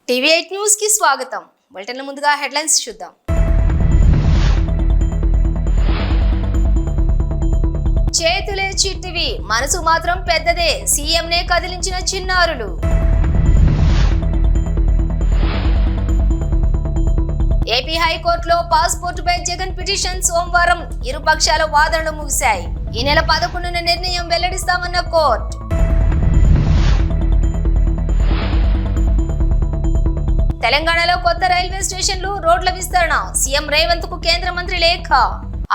టీవీ8 news కి స్వాగతం. బులెటిన్ల ముందుగా హెడ్లైన్స్ చూద్దాం. చేతులే చిట్టివి, మనసు మాత్రం పెద్దదే. సీఎంనే కదిలించిన చిన్నారులు. ఏపీ హైకోర్టులో పాస్పోర్టుపై జగన్ పిటిషన్ సోమవారం ఇరు పక్షాల వాదనలు ముగిశాయి. ఈ నెల 11న నిర్ణయం వెల్లడిస్తామన్న కోర్టు. తెలంగాణలో కొత్త రైల్వే స్టేషన్లు, రోడ్ల విస్తరణ. సీఎం రేవంత్ కు కేంద్ర మంత్రి లేఖ.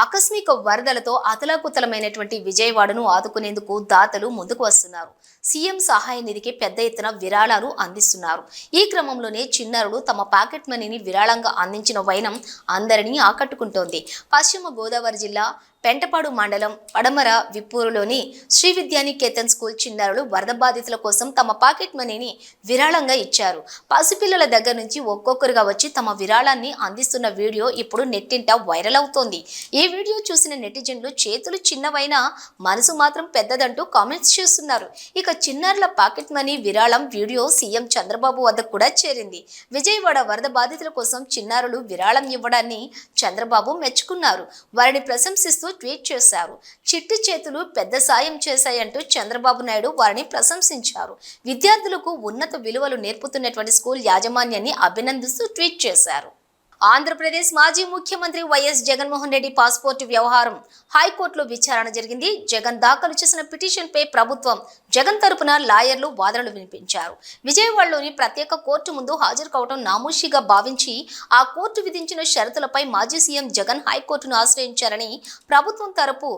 ఆకస్మిక వరదలతో అతలాకుతలమైనటువంటి విజయవాడను ఆదుకునేందుకు దాతలు ముందుకు వస్తున్నారు. సీఎం సహాయ నిధికి పెద్ద ఎత్తున విరాళాలు అందిస్తున్నారు. ఈ క్రమంలోనే చిన్నారులు తమ పాకెట్ మనీని విరాళంగా అందించిన వైనం అందరినీ ఆకట్టుకుంటోంది. పశ్చిమ గోదావరి జిల్లా పెంటపాడు మండలం పడమర విప్పూరులోని శ్రీ విద్యానికేతన్ స్కూల్ చిన్నారులు వరద బాధితుల కోసం తమ పాకెట్ మనీని విరాళంగా ఇచ్చారు. పసిపిల్లల దగ్గర నుంచి ఒక్కొక్కరుగా వచ్చి తమ విరాళాన్ని అందిస్తున్న వీడియో ఇప్పుడు నెట్టింట వైరల్ అవుతోంది. ఈ వీడియో చూసిన నెటిజన్లు చేతులు చిన్నవైనా మనసు మాత్రం పెద్దదంటూ కామెంట్స్ చేస్తున్నారు. ఇక చిన్నారుల పాకెట్ మనీ విరాళం వీడియో సీఎం చంద్రబాబు వద్దకు కూడా చేరింది. విజయవాడ వరద బాధితుల కోసం చిన్నారులు విరాళం ఇవ్వడాన్ని చంద్రబాబు మెచ్చుకున్నారు. వారిని ప్రశంసిస్తూ ట్వీట్ చేశారు. చిట్టి చేతులు పెద్ద సాయం చేశాయంటూ చంద్రబాబు నాయుడు వారిని ప్రశంసించారు. విద్యార్థులకు ఉన్నత విలువలు నేర్పుతున్నటువంటి స్కూల్ యాజమాన్యాన్ని అభినందిస్తూ ట్వీట్ చేశారు. ఆంధ్రప్రదేశ్ మాజీ ముఖ్యమంత్రి వైఎస్ జగన్మోహన్ రెడ్డి పాస్పోర్టు వ్యవహారం హైకోర్టులో విచారణ జరిగింది. జగన్ దాఖలు చేసిన పిటిషన్ పై ప్రభుత్వం, జగన్ తరపున లాయర్లు వాదనలు వినిపించారు. విజయవాడలోని ప్రత్యేక కోర్టు ముందు హాజరు కావడం నామూషిగా భావించి ఆ కోర్టు విధించిన షరతులపై మాజీ సీఎం జగన్ హైకోర్టును ఆశ్రయించారని ప్రభుత్వం తరపు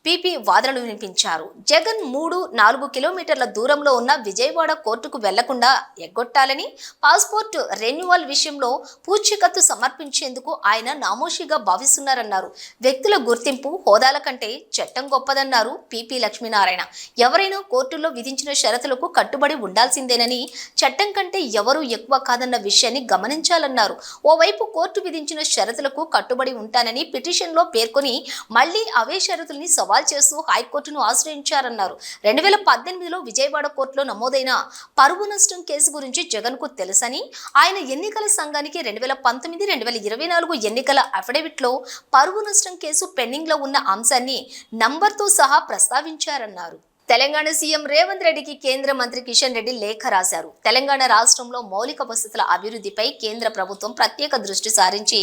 పీపీ వాదనలు వినిపించారు. జగన్ 3-4 కిలోమీటర్ల దూరంలో ఉన్న విజయవాడ కోర్టుకు వెళ్లకుండా ఎగ్గొట్టాలని, పాస్పోర్ట్ రెన్యువల్ విషయంలో పూచీకత్తు సమర్పించేందుకు ఆయన నామోషిగా భావిస్తున్నారన్నారు. వ్యక్తుల గుర్తింపు, హోదాల కంటే చట్టం గొప్పదన్నారు పీపీ లక్ష్మీనారాయణ. ఎవరైనా కోర్టుల్లో విధించిన షరతులకు కట్టుబడి ఉండాల్సిందేనని, చట్టం కంటే ఎవరూ ఎక్కువ కాదన్న విషయాన్ని గమనించాలన్నారు. ఓవైపు కోర్టు విధించిన షరతులకు కట్టుబడి ఉంటానని పిటిషన్లో పేర్కొని మళ్లీ అవే షరతుల్ని సవాల్ చేస్తూ హైకోర్టును ఆశ్రయించారన్నారు. 2018లో విజయవాడ కోర్టులో నమోదైన పరువు నష్టం కేసు గురించి జగన్ కు తెలుసని, ఆయన ఎన్నికల సంఘానికి 2019-2024 ఎన్నికల అఫిడవిట్లో పరువు నష్టం కేసు పెండింగ్ లో ఉన్న అంశాన్ని నంబర్తో సహా ప్రస్తావించారన్నారు. తెలంగాణ సీఎం రేవంత్ రెడ్డికి కేంద్ర మంత్రి కిషన్ రెడ్డి లేఖ రాశారు. తెలంగాణ రాష్ట్రంలో మౌలిక వసతుల అభివృద్ధిపై కేంద్ర ప్రభుత్వం ప్రత్యేక దృష్టి సారించి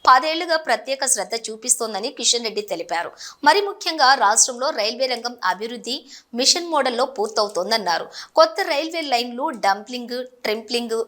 10 ఏళ్లుగా ప్రత్యేక శ్రద్ధ చూపిస్తోందని కిషన్ రెడ్డి తెలిపారు. మరి ముఖ్యంగా రాష్ట్రంలో రైల్వే రంగం అభివృద్ధి మిషన్ మోడల్లో పూర్తవుతోందన్నారు. కొత్త రైల్వే లైన్లు, డంప్లింగ్, ట్రింప్లింగ్,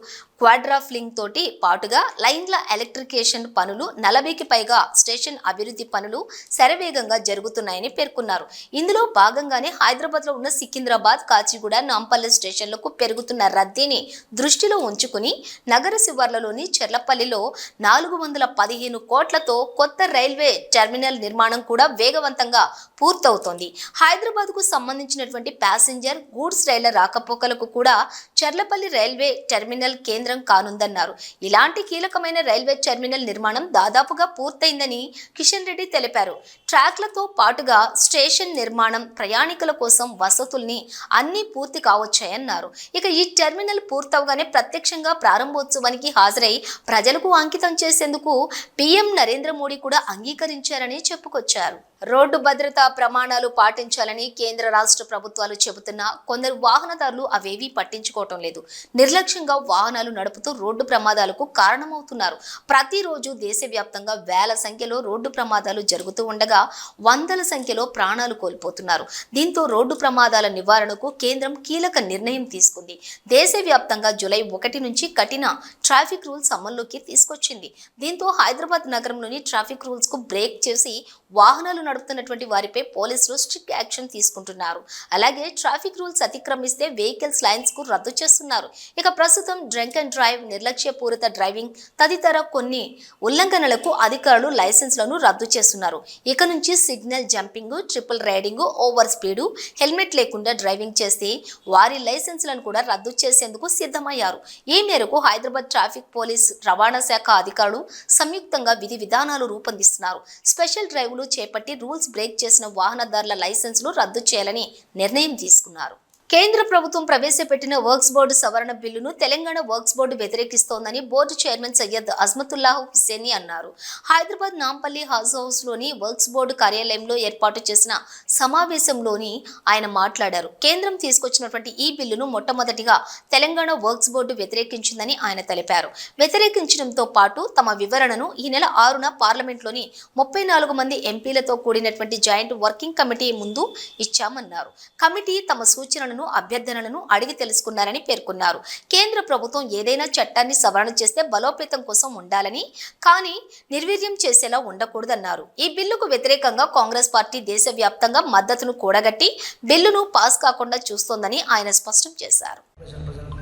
క్వాడ్రాఫ్లింగ్ తోటి పాటుగా లైన్ల ఎలక్ట్రికేషన్ పనులు, 40కి పైగా స్టేషన్ అభివృద్ధి పనులు శరవేగంగా జరుగుతున్నాయని పేర్కొన్నారు. ఇందులో భాగంగానే హైదరాబాద్ లో ఉన్న సికింద్రాబాద్, కాచిగూడ, నాంపల్లి స్టేషన్లకు పెరుగుతున్న రద్దీని దృష్టిలో ఉంచుకుని నగర శివార్లలోని చెర్లపల్లిలో 415 కోట్లతో కొత్త రైల్వే టెర్మినల్ నిర్మాణం కూడా వేగవంతంగా పూర్తవుతోంది. హైదరాబాద్ కు సంబంధించినటువంటి ప్యాసింజర్, గూడ్స్ రైళ్ల రాకపోకలకు కూడా చెర్లపల్లి రైల్వే టెర్మినల్ కేంద్రం కానుందన్నారు. ఇలాంటి కీలకమైన రైల్వే టెర్మినల్ నిర్మాణం దాదాపుగా పూర్తయిందని కిషన్ రెడ్డి తెలిపారు. ట్రాక్లతో పాటుగా స్టేషన్ నిర్మాణం, ప్రయాణికుల కోసం వసతుల్ని అన్ని పూర్తి కావచ్చాయన్నారు. ఇక ఈ టెర్మినల్ పూర్తవగానే ప్రత్యక్షంగా ప్రారంభోత్సవానికి హాజరై ప్రజలకు అంకితం చేసేందుకు పీఎం నరేంద్ర మోడీ కూడా అంగీకరించారని చెప్పుకొచ్చారు. రోడ్డు భద్రతా ప్రమాణాలు పాటించాలని కేంద్ర రాష్ట్ర ప్రభుత్వాలు చెబుతున్నా కొందరు వాహనదారులు అవేవీ పట్టించుకోవటం లేదు. నిర్లక్ష్యంగా వాహనాలు నడుపుతూ రోడ్డు ప్రమాదాలకు కారణమవుతున్నారు. ప్రతిరోజు దేశవ్యాప్తంగా వేల సంఖ్యలో రోడ్డు ప్రమాదాలు జరుగుతూ ఉండగా వందల సంఖ్యలో ప్రాణాలు కోల్పోతున్నారు. దీంతో రోడ్డు ప్రమాదాల నివారణకు కేంద్రం కీలక నిర్ణయం తీసుకుంది. దేశవ్యాప్తంగా జూలై 1 నుంచి కఠిన ట్రాఫిక్ రూల్స్ అమల్లోకి తీసుకొచ్చింది. దీంతో హైదరాబాద్ నగరంలోని ట్రాఫిక్ రూల్స్ కు బ్రేక్ చేసి వాహనాలు నడుపుతున్నటువంటి వారిపై పోలీసులు స్ట్రిక్ట్ యాక్షన్ తీసుకుంటున్నారు. అలాగే ట్రాఫిక్ రూల్స్ అతిక్రమిస్తే వెహికల్స్ లైన్స్ కు రద్దు చేస్తున్నారు. ఇక ప్రస్తుతం డ్రంక్ అండ్ డ్రైవ్, నిర్లక్ష్యపూరిత డ్రైవింగ్ తదితర కొన్ని ఉల్లంఘనలకు అధికారులు లైసెన్స్లను రద్దు చేస్తున్నారు. ఇక నుంచి signal jumping, triple riding, over speed, helmet లేకుండా డ్రైవింగ్ చేస్తే వారి లైసెన్స్లను కూడా రద్దు చేసేందుకు సిద్ధమయ్యారు. ఈ మేరకు హైదరాబాద్ ట్రాఫిక్ పోలీస్, రవాణా శాఖ అధికారులు సంయుక్తంగా విధి విధానాలు రూపొందిస్తున్నారు. స్పెషల్ డ్రైవ్లు చేపట్టి రూల్స్ బ్రేక్ చేసిన వాహనదారుల లైసెన్సులు రద్దు చేయాలని నిర్ణయం తీసుకున్నారు. కేంద్ర ప్రభుత్వం ప్రవేశపెట్టిన వర్క్స్ బోర్డు సవరణ బిల్లును తెలంగాణ వర్క్స్ బోర్డు వ్యతిరేకిస్తోందని బోర్డు చైర్మన్ సయ్యద్ అజ్మతుల్లాహ్ హుస్సేని అన్నారు. హైదరాబాద్ నాంపల్లి హౌస్ లోని వర్క్స్ బోర్డు కార్యాలయంలో ఏర్పాటు చేసిన సమావేశంలోని ఆయన మాట్లాడారు. కేంద్రం తీసుకొచ్చినటువంటి ఈ బిల్లును మొట్టమొదటిగా తెలంగాణ వర్క్స్ బోర్డు వ్యతిరేకించిందని ఆయన తెలిపారు. వ్యతిరేకించడంతో పాటు తమ వివరణను ఈ నెల 6న పార్లమెంట్లోని 34 మంది ఎంపీలతో కూడినటువంటి జాయింట్ వర్కింగ్ కమిటీ ముందు ఇచ్చామన్నారు. కమిటీ తమ సూచనలను అభ్యర్థనలను అడిగి తెలుసుకున్నారని పేర్కొన్నారు. కేంద్ర ప్రభుత్వం ఏదైనా చట్టాన్ని సవరణ చేస్తే బలోపేతం కోసం ఉండాలని, కానీ నిర్వీర్యం చేసేలా ఉండకూడదన్నారు. ఈ బిల్లుకు వ్యతిరేకంగా కాంగ్రెస్ పార్టీ దేశవ్యాప్తంగా మద్దతును కూడగట్టి బిల్లును పాస్ కాకుండా చూస్తోందని ఆయన స్పష్టం చేశారు.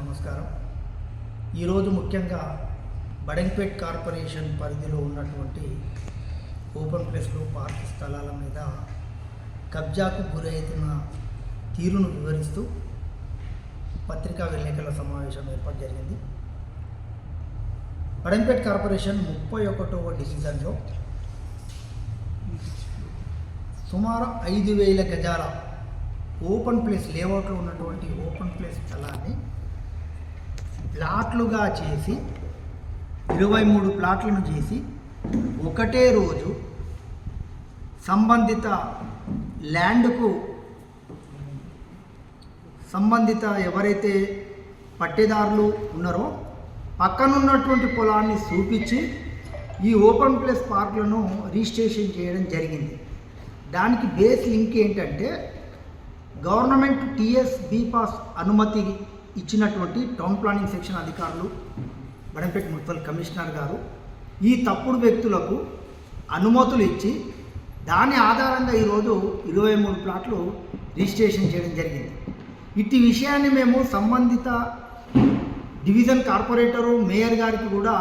నమస్కారం. ఈరోజు ముఖ్యంగా బడంగ్పేట్ కార్పొరేషన్ పరిధిలో ఉన్నటువంటి ఓపెన్ ప్లేస్లో పార్క్ స్థలాల మీద కబ్జాకు గురవుతున్న తీరును వివరిస్తూ పత్రికా విలేకరుల సమావేశం ఏర్పాటు జరిగింది. బడంగ్పేట్ కార్పొరేషన్ 31వ డివిజన్లో సుమారు 5,000 గజాల ఓపెన్ ప్లేస్ లేఅవుట్లో ఉన్నటువంటి ఓపెన్ ప్లేస్ స్థలాన్ని ప్లాట్లుగా చేసి 23 ప్లాట్లను చేసి ఒకటే రోజు సంబంధిత ల్యాండ్కు సంబంధిత ఎవరైతే పట్టేదారులు ఉన్నారో పక్కనున్నటువంటి పొలాన్ని చూపించి ఈ ఓపెన్ ప్లేస్ పార్కులను రిజిస్ట్రేషన్ చేయడం జరిగింది. దానికి బేస్ లింక్ ఏంటంటే గవర్నమెంట్ టీఎస్ బీపాస్ అనుమతి ఇచ్చినటువంటి టౌన్ ప్లానింగ్ సెక్షన్ అధికారులు బడంపేట మున్సిపల్ కమిషనర్ గారు ఈ తప్పుడు వ్యక్తులకు అనుమతులు ఇచ్చి దాని ఆధారంగా ఈరోజు 23 ప్లాట్లు రిజిస్ట్రేషన్ చేయడం జరిగింది. ఇట్టి విషయాన్ని మేము సంబంధిత డివిజన్ కార్పొరేటరు మేయర్ గారికి కూడా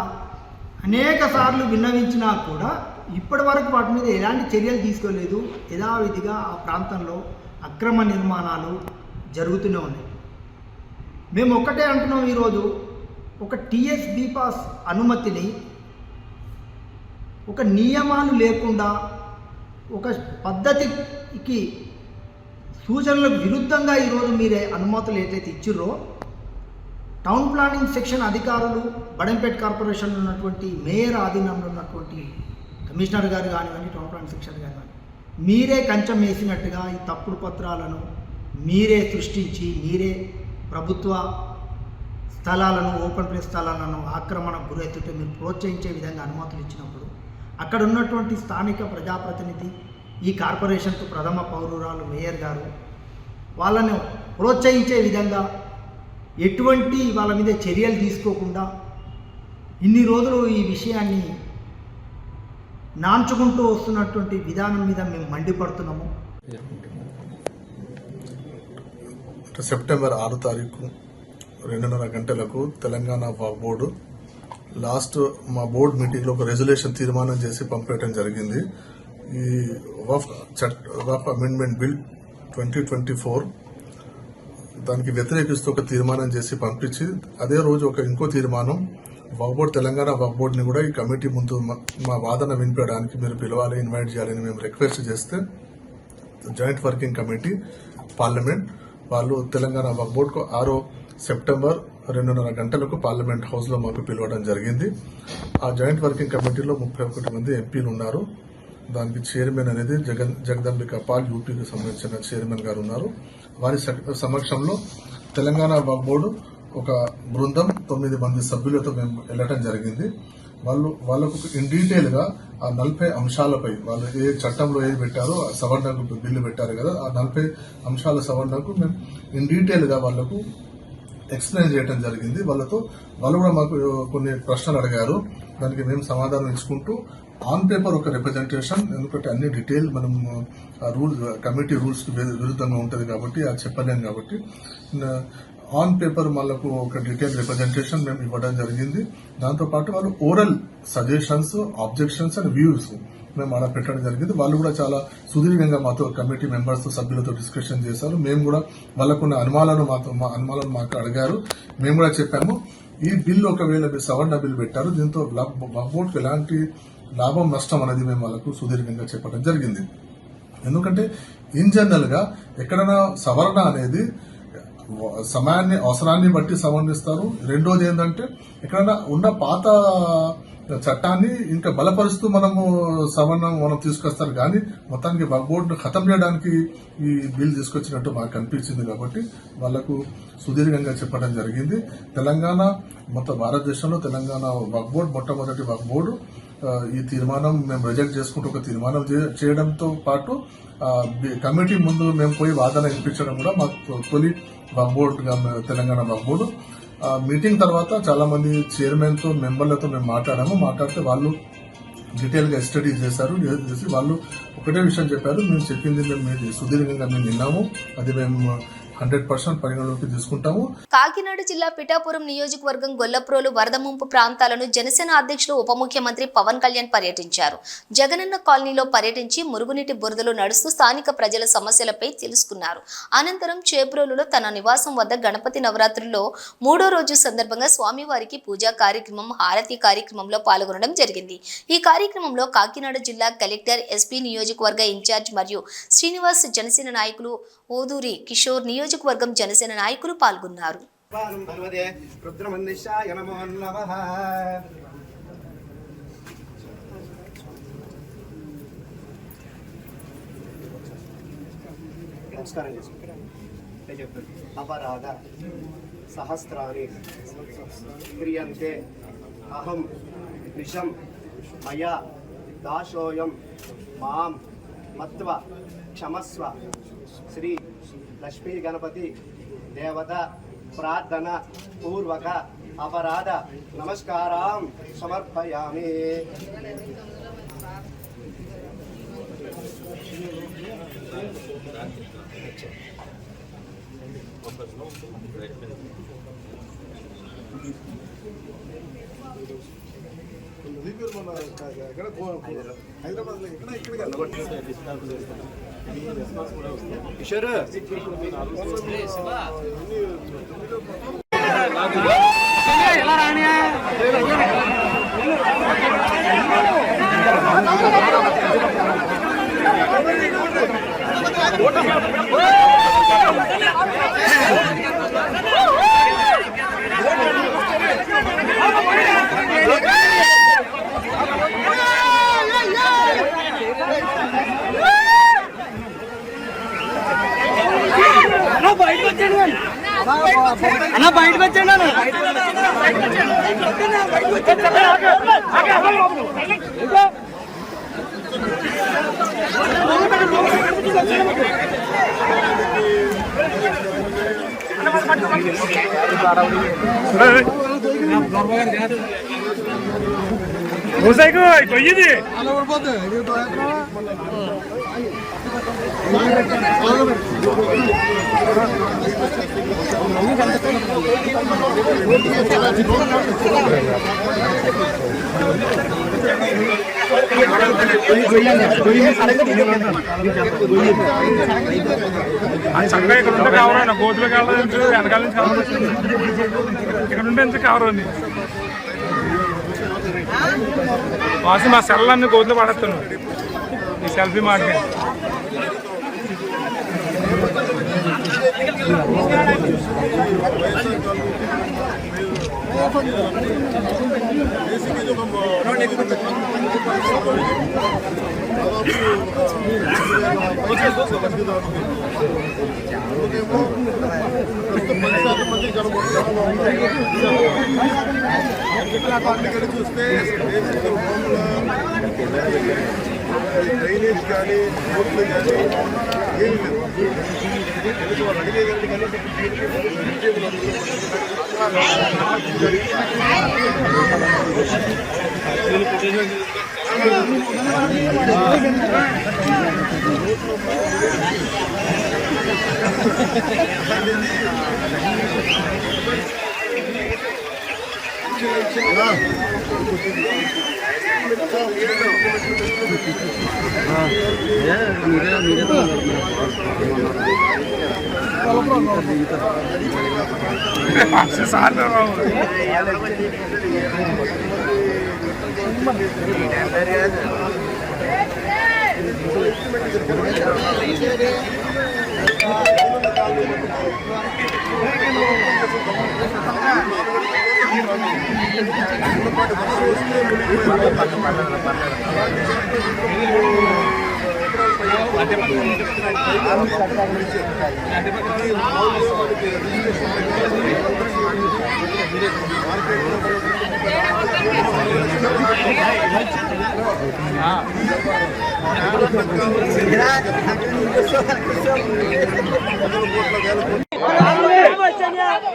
అనేక సార్లు విన్నవించినా కూడా ఇప్పటి వరకు వాటి మీద ఎలాంటి చర్యలు తీసుకోలేదు. యథావిధిగా ఆ ప్రాంతంలో అక్రమ నిర్మాణాలు జరుగుతూనే ఉన్నాయి. మేము ఒక్కటే అంటున్నాం, ఈరోజు ఒక టీఎస్ బీపాస్ అనుమతిని ఒక నియమాలు లేకుండా ఒక పద్ధతికి సూచనలకు విరుద్ధంగా ఈరోజు మీరే అనుమతులు ఏదైతే ఇచ్చిర్రో టౌన్ ప్లానింగ్ సెక్షన్ అధికారులు బడంపేట్ కార్పొరేషన్లో ఉన్నటువంటి మేయర్ ఆధీనంలో ఉన్నటువంటి కమిషనర్ గారు కానివ్వండి, టౌన్ ప్లానింగ్ సెక్షన్ కానివ్వండి, మీరే కంచెం వేసినట్టుగా ఈ తప్పుడు పత్రాలను మీరే సృష్టించి మీరే ప్రభుత్వ స్థలాలను ఓపెన్ ప్లేస్ స్థలాలను ఆక్రమణకు గురవుతుంటే మీరు ప్రోత్సహించే విధంగా అనుమతులు ఇచ్చినప్పుడు అక్కడ ఉన్నటువంటి స్థానిక ప్రజాప్రతినిధి ఈ కార్పొరేషన్కు ప్రథమ పౌరురాలు మేయర్ గారు వాళ్ళను ప్రోత్సహించే విధంగా ఎటువంటి వాళ్ళ మీద చర్యలు తీసుకోకుండా ఇన్ని రోజులు ఈ విషయాన్ని నాంచుకుంటూ వస్తున్నటువంటి విధానం మీద మేము మండిపడుతున్నాము. సెప్టెంబర్ 6 తారీఖు 2:30 గంటలకు తెలంగాణ వక్ఫ్ బోర్డు మా బోర్డు మీటింగ్లో ఒక రెజల్యూషన్ తీర్మానం చేసి పంపేయడం జరిగింది. ఈ వక్ఫ్ అమెండ్మెంట్ బిల్ 2024 దానికి వ్యతిరేకిస్తూ ఒక తీర్మానం చేసి పంపించి అదే రోజు ఇంకో తీర్మానం వక్ఫ్ బోర్డు తెలంగాణ వక్ఫ్ బోర్డుని కూడా ఈ కమిటీ ముందు మా వాదన వినిపించడానికి మీరు పిలవాలి, ఇన్వైట్ చేయాలని మేము రిక్వెస్ట్ చేస్తే జాయింట్ వర్కింగ్ కమిటీ పార్లమెంట్ వాళ్ళు తెలంగాణ వక్ఫ్ బోర్డుకు 6 సెప్టెంబర్ 2:30 గంటలకు పార్లమెంట్ హౌస్లో మాకు పిలవడం జరిగింది. ఆ జాయింట్ వర్కింగ్ కమిటీలో 31 మంది ఎంపీలు ఉన్నారు. దానికి చైర్మన్ అనేది జగదంబిక పాల్, యూపీకి సంబంధించిన చైర్మన్ గారు ఉన్నారు. వారి సమక్షంలో తెలంగాణ వక్ఫ్ బోర్డు ఒక బృందం 9 మంది సభ్యులతో మేము వెళ్ళటం జరిగింది. వాళ్ళకు ఇన్ డీటెయిల్ గా ఆ 40 అంశాలపై వాళ్ళు ఏ చట్టంలో ఏది పెట్టారో సవరణకు బిల్లు పెట్టారు కదా, ఆ 40 అంశాల సవరణకు మేము ఇన్ డీటెయిల్ గా వాళ్లకు ఎక్స్ప్లెయిన్ చేయడం జరిగింది. వాళ్ళు కూడా మాకు కొన్ని ప్రశ్నలు అడిగారు. దానికి మేము సమాధానం ఇచ్చుకుంటూ ఆన్ పేపర్ ఒక రిప్రజెంటేషన్, ఎందుకంటే అన్ని డీటెయిల్ మనం కమిటీ రూల్స్ కి విరుద్ధంగా ఉంటుంది కాబట్టి అది చెప్పలేం కాబట్టి ఆన్ పేపర్ వాళ్ళకు ఒక డీటెయిల్ రిప్రజెంటేషన్ మేము ఇవ్వడం జరిగింది. దాంతోపాటు వాళ్ళు oral suggestions, objections and views మేము అలా పెట్టడం జరిగింది. వాళ్ళు కూడా చాలా సుదీర్ఘంగా మాతో కమిటీ మెంబర్స్ సభ్యులతో డిస్కషన్ చేశారు. మేము కూడా వాళ్ళకున్న అనుమానాలను మాకు అడిగారు. మేము కూడా చెప్పాము, ఈ బిల్ ఒకవేళ మీరు సవరణ బిల్ పెట్టారు, దీంతో వక్ఫ్ బోర్డుకు ఎలాంటి లాభం నష్టం అనేది మేము వాళ్ళకు సుదీర్ఘంగా చెప్పడం జరిగింది. ఎందుకంటే ఇన్ జనరల్ గా ఎక్కడైనా సవరణ అనేది సమయాన్ని అవసరాన్ని బట్టి సవరణిస్తారు. రెండోది ఏంటంటే ఎక్కడైనా ఉన్న పాత చట్టాన్ని ఇంకా బలపరుస్తూ మనం తీసుకొస్తారు కానీ మొత్తానికి వక్ఫ్ బోర్డును ఖతం చేయడానికి ఈ బిల్ తీసుకొచ్చినట్టు మాకు అనిపించింది. కాబట్టి వాళ్లకు సుదీర్ఘంగా చెప్పడం జరిగింది. తెలంగాణ మొత్తం భారతదేశంలో తెలంగాణ వక్ఫ్ బోర్డు మొట్టమొదటి వక్ఫ్ బోర్డు. ఈ తీర్మానం మేము రిజెక్ట్ చేసుకుంటూ ఒక తీర్మానం చేయడంతో పాటు కమిటీ ముందు మేము పోయి వాదన వినిపించడం కూడా మాకు తొలి వక్ఫ్ బోర్డుగా తెలంగాణ వక్ఫ్ బోర్డు. మీటింగ్ తర్వాత చాలా మంది చైర్మన్ తో మెంబర్లతో మేము మాట్లాడితే వాళ్ళు డీటెయిల్ గా స్టడీ చేసి వాళ్ళు ఒకటే విషయం చెప్పారు. మేము చెప్పింది మేము సుదీర్ఘంగా మేము విన్నాము, అది మేము 100% పరిగణలోకి తీసుకుంటాము. కాకినాడ జిల్లా పిఠాపురం నియోజకవర్గం గొల్లప్రోలు వరద ముంపు ప్రాంతాలను జనసేన అధ్యక్షులు ఉప ముఖ్యమంత్రి పవన్ కళ్యాణ్ పర్యటించారు. జగనన్న కాలనీలో పర్యటించి మురుగునీటి బురదలో నడుస్తూ స్థానిక ప్రజల సమస్యలపై తెలుసుకున్నారు. అనంతరం చేబ్రోలులో తన నివాసం వద్ద గణపతి నవరాత్రుల్లో 3వ రోజు సందర్భంగా స్వామివారికి పూజా కార్యక్రమం, హారతి కార్యక్రమంలో పాల్గొనడం జరిగింది. ఈ కార్యక్రమంలో కాకినాడ జిల్లా కలెక్టర్, ఎస్పీ, నియోజకవర్గ ఇన్ఛార్జ్ మరియు శ్రీనివాస్, జనసేన నాయకులు ఓదూరి కిషోర్, నియోజకవర్గం జనసేన నాయకులు పాల్గొన్నారు. అపరాధ సహస్రాని క్రియంతే అహం నిశం మయా దాశోయం మాం మత్వ క్షమస్వ. శ్రీ లక్ష్మీ గణపతి దేవత ప్రార్థన పూర్వక అపరాధ నమస్కారం సమర్పయామి. కిషోర్ అన్న బయటకు వచ్చాడు కొయ్యది చక్కగా ఇక్కడ ఉంటే కావరా గోతులో కావాలి వెనకాల నుంచి కావాలి ఇక్కడ ఉంటే ఎంత కావరండి వాసి మా సెల్ అన్ని గోతులు పడేస్తాను ఈ సెల్ఫీ మాకే చూస్తే డ్రైనేజ్ కానీ రోడ్లు కానీ ఏమి లేదు. వాళ్ళు అడిగేదంటే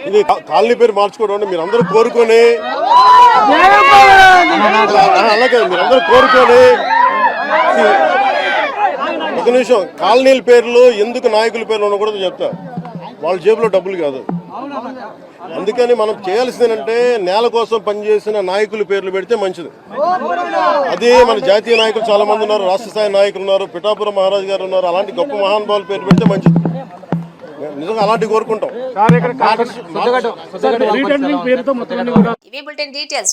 ఇది కాలనీ పేరు మార్చుకోవడం అంటే మీరందరూ కోరుకొని అలాగే మీరందరూ కోరుకొని ఒక నిమిషం కాలనీల పేర్లు ఎందుకు నాయకుల పేర్లు ఉండకూడదు చెప్తా. వాళ్ళ జేబులో డబ్బులు కాదు. అందుకని మనం చేయాల్సింది ఏంటంటే నేల కోసం పనిచేసిన నాయకుల పేర్లు పెడితే మంచిది. అది మన జాతీయ నాయకులు చాలా మంది ఉన్నారు, రాష్ట్ర స్థాయి నాయకులు ఉన్నారు, పిఠాపురం మహారాజు గారు ఉన్నారు. అలాంటి గొప్ప మహానుభావుల పేర్లు పెడితే మంచిది. నిజంగా అలాంటివి కోరుకుంటాం. ఇవి బులెటిన్ డీటెయిల్స్.